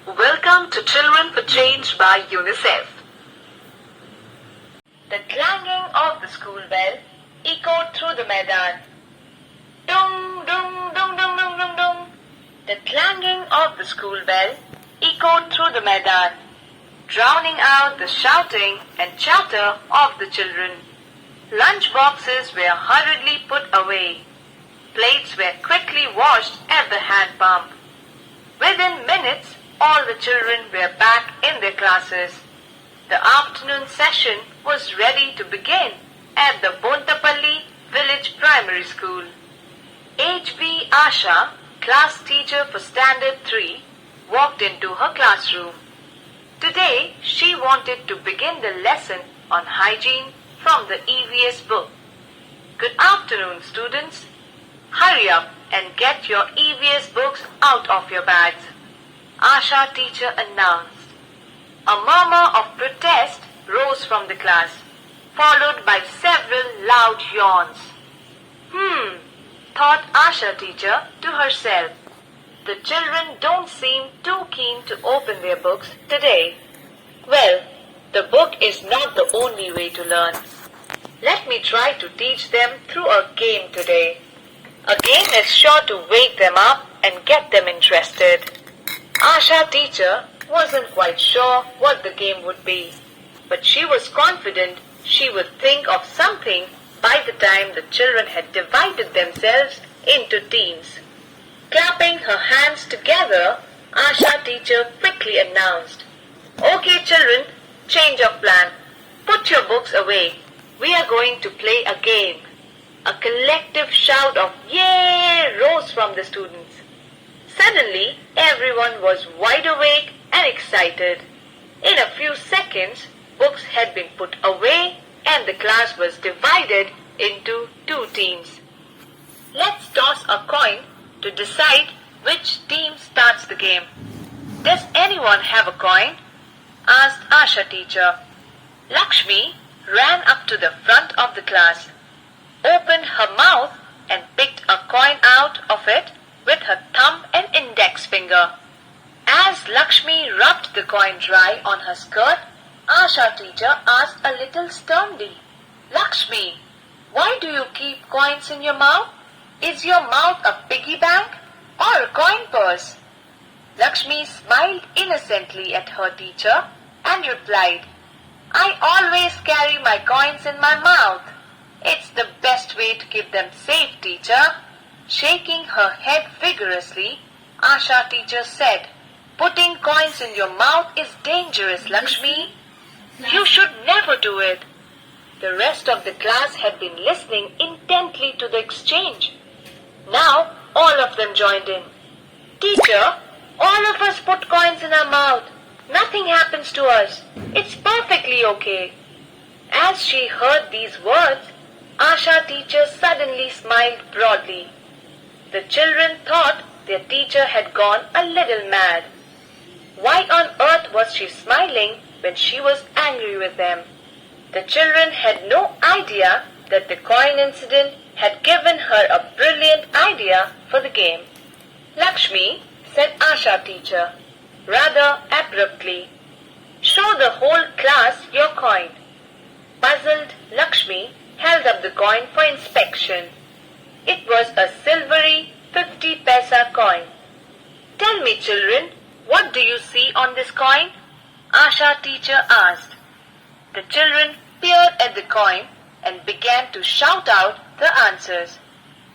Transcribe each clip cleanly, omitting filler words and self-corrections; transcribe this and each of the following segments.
Welcome to Children for Change by UNICEF. The clanging of the school bell echoed through the Maidan. Dung, dung, dung, dung, dung, dung, dung. The clanging of the school bell echoed through the Maidan, drowning out the shouting and chatter of the children. Lunch boxes were hurriedly put away. Plates were quickly washed at the hand pump. Within minutes, all the children were back in their classes. The afternoon session was ready to begin at the Bontapalli Village Primary School. H.B. Asha, class teacher for Standard 3, walked into her classroom. Today, she wanted to begin the lesson on hygiene from the EVS book. Good afternoon, students. Hurry up and get your EVS books out of your bags, Asha teacher announced. A murmur of protest rose from the class, followed by several loud yawns. Thought Asha teacher to herself. The children don't seem too keen to open their books today. Well, the book is not the only way to learn. Let me try to teach them through a game today. A game is sure to wake them up and get them interested. Asha teacher wasn't quite sure what the game would be, but she was confident she would think of something by the time the children had divided themselves into teams. Clapping her hands together, Asha teacher quickly announced, "Okay children, change of plan. Put your books away. We are going to play a game." A collective shout of "Yay!" rose from the students. Suddenly, everyone was wide awake and excited. In a few seconds, books had been put away and the class was divided into two teams. Let's toss a coin to decide which team starts the game. Does anyone have a coin? Asked Asha teacher. Lakshmi ran up to the front of the class, opened her mouth and picked a coin out of it with her thumb and index finger. As Lakshmi rubbed the coin dry on her skirt, Asha teacher asked a little sternly, "Lakshmi, why do you keep coins in your mouth? Is your mouth a piggy bank or a coin purse?" Lakshmi smiled innocently at her teacher and replied, "I always carry my coins in my mouth. It's the best way to keep them safe, teacher." Shaking her head vigorously, Asha teacher said, "Putting coins in your mouth is dangerous, Lakshmi. You should never do it." The rest of the class had been listening intently to the exchange. Now all of them joined in. "Teacher, all of us put coins in our mouth. Nothing happens to us. It's perfectly okay." As she heard these words, Asha teacher suddenly smiled broadly. The children thought their teacher had gone a little mad. Why on earth was she smiling when she was angry with them? The children had no idea that the coin incident had given her a brilliant idea for the game. "Lakshmi," said Asha teacher, rather abruptly, "show the whole class your coin." Puzzled Lakshmi held up the coin for inspection. It was a silvery 50 paisa coin. "Tell me, children, what do you see on this coin?" Asha teacher asked. The children peered at the coin and began to shout out the answers.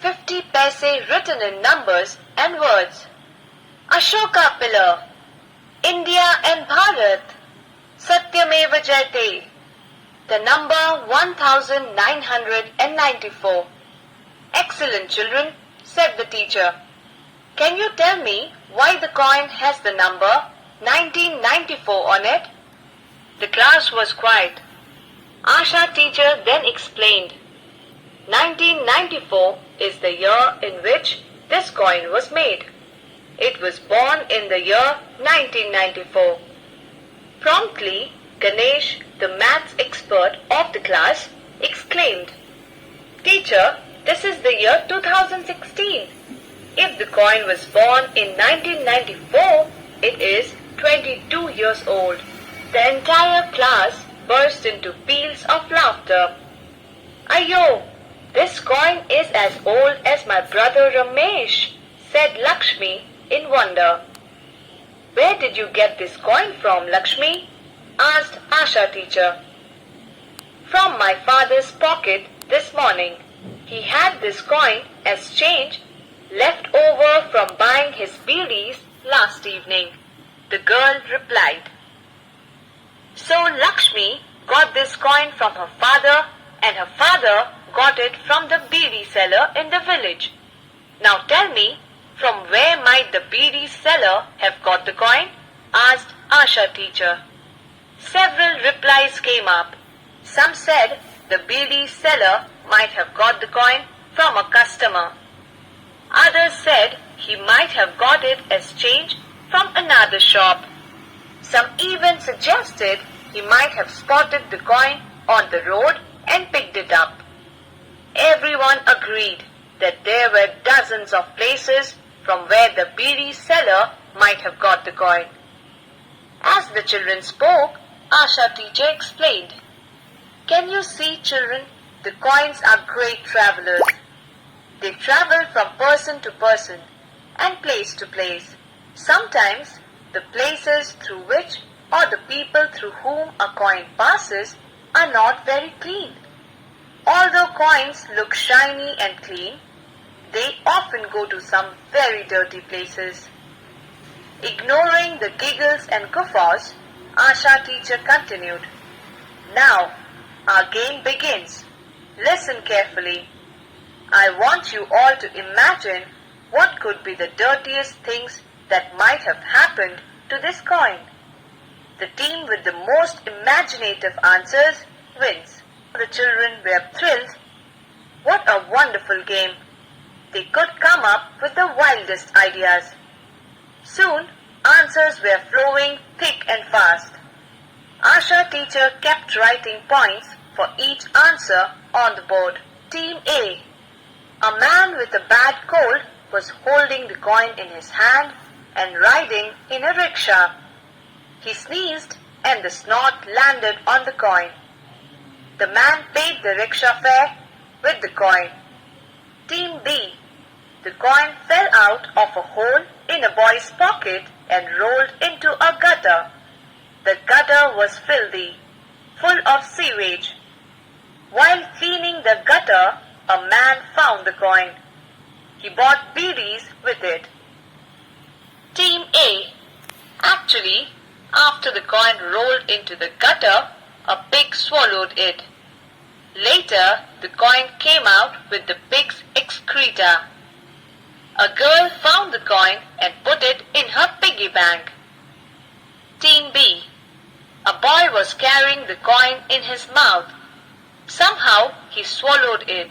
50 paise written in numbers and words. "Ashoka pillar, India and Bharat, Satyameva Jayate." The number 1994. "Excellent, children," said the teacher. "Can you tell me why the coin has the number 1994 on it?" The class was quiet. Asha teacher then explained, 1994 is the year in which this coin was made. It was born in the year 1994. Promptly, Ganesh, the maths expert of the class, exclaimed, "Teacher, this is the year 2016. If the coin was born in 1994, it is 22 years old. The entire class burst into peals of laughter. Ayo, this coin is as old as my brother Ramesh, said Lakshmi in wonder. Where did you get this coin from, Lakshmi? Asked Asha teacher. From my father's pocket this morning. He had this coin as change left over from buying his beedies last evening, the girl replied. So Lakshmi got this coin from her father and her father got it from the beedi seller in the village. Now tell me, from where might the beedi seller have got the coin? Asked Asha teacher. Several replies came up. Some said the beedi seller might have got the coin from a customer. Others said he might have got it as change from another shop. Some even suggested he might have spotted the coin on the road and picked it up. Everyone agreed that there were dozens of places from where the beedi seller might have got the coin. As the children spoke, Asha teacher explained, Can you see, children, the coins are great travelers. They travel from person to person and place to place. Sometimes the places through which or the people through whom a coin passes are not very clean. Although coins look shiny and clean, they often go to some very dirty places. Ignoring the giggles and guffaws, Asha teacher continued, Now, our game begins. Listen carefully. I want you all to imagine what could be the dirtiest things that might have happened to this coin. The team with the most imaginative answers wins. The children were thrilled. What a wonderful game. They could come up with the wildest ideas. Soon, answers were flowing thick and fast. Asha teacher kept writing points for each answer on the board. Team A. A man with a bad cold was holding the coin in his hand and riding in a rickshaw. He sneezed and the snot landed on the coin. The man paid the rickshaw fare with the coin. Team B. The coin fell out of a hole in a boy's pocket and rolled into a gutter. The gutter was filthy, full of sewage. While cleaning the gutter, a man found the coin. He bought beedies with it. Team A. Actually, after the coin rolled into the gutter, a pig swallowed it. Later, the coin came out with the pig's excreta. A girl found the coin and put it in her piggy bank. Team B. A boy was carrying the coin in his mouth. Somehow he swallowed it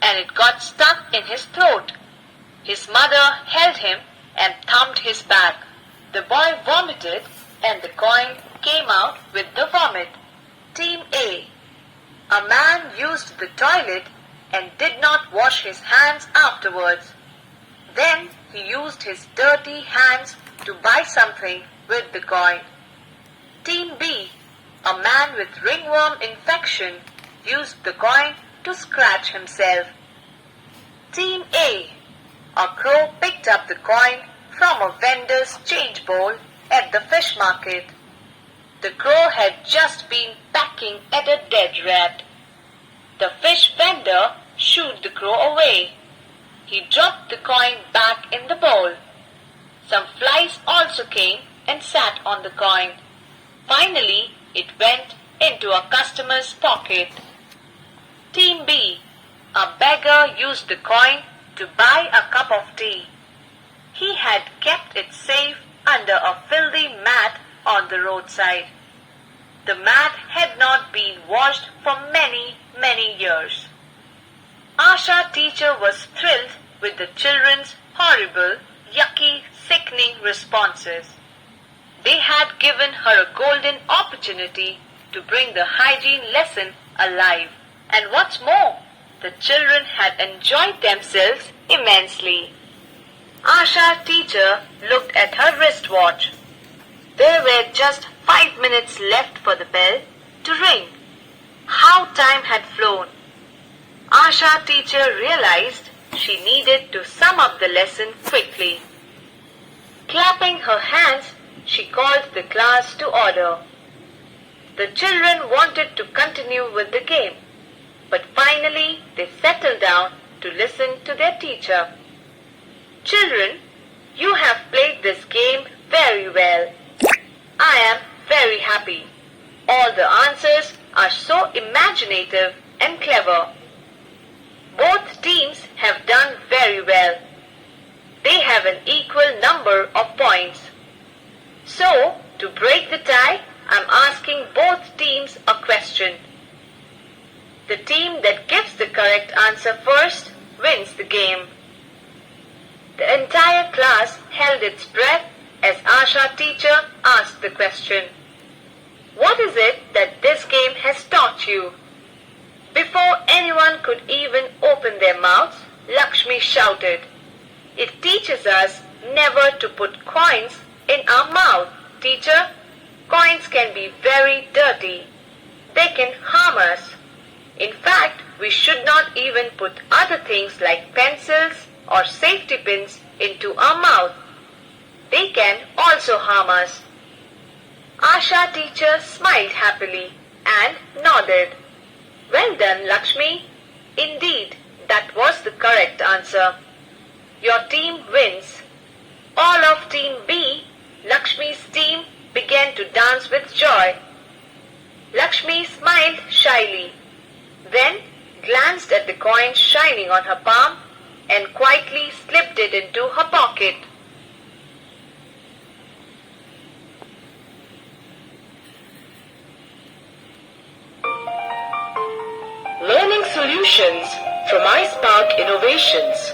and it got stuck in his throat. His mother held him and thumped his back. The boy vomited and the coin came out with the vomit. Team A. A man used the toilet and did not wash his hands afterwards. Then he used his dirty hands to buy something with the coin. Team B. A man with ringworm infection used the coin to scratch himself. Team A. A crow picked up the coin from a vendor's change bowl at the fish market. The crow had just been pecking at a dead rat. The fish vendor shooed the crow away. He dropped the coin back in the bowl. Some flies also came and sat on the coin. Finally, it went into a customer's pocket. Team B. A beggar used the coin to buy a cup of tea. He had kept it safe under a filthy mat on the roadside. The mat had not been washed for many, many years. Asha teacher was thrilled with the children's horrible, yucky, sickening responses. They had given her a golden opportunity to bring the hygiene lesson alive. And what's more, the children had enjoyed themselves immensely. Asha teacher looked at her wristwatch. There just 5 minutes left for the bell to ring. How time had flown. Asha teacher realized she needed to sum up the lesson quickly. Clapping her hands, she called the class to order. The children wanted to continue with the game, but finally they settled down to listen to their teacher. Children, you have played this game very well. I am very happy. All the answers are so imaginative and clever. Both teams have done very well. They have an equal number of points. So, to break the tie, I'm asking both teams a question. The team that gives the correct answer first wins the game. The entire class held its breath as Asha teacher asked the question. What is it that this game has taught you? Before anyone could even open their mouths, Lakshmi shouted, It teaches us never to put coins in our mouth, teacher. Coins can be very dirty. They can harm us. In fact, we should not even put other things like pencils or safety pins into our mouth. They can also harm us. Asha teacher smiled happily and nodded. Well done, Lakshmi. Indeed, that was the correct answer. Your team wins. All of Team B, Lakshmi's team, began to dance with joy. Lakshmi smiled shyly, then glanced at the coin shining on her palm and quietly slipped it into her pocket. Learning solutions from iSpark Innovations.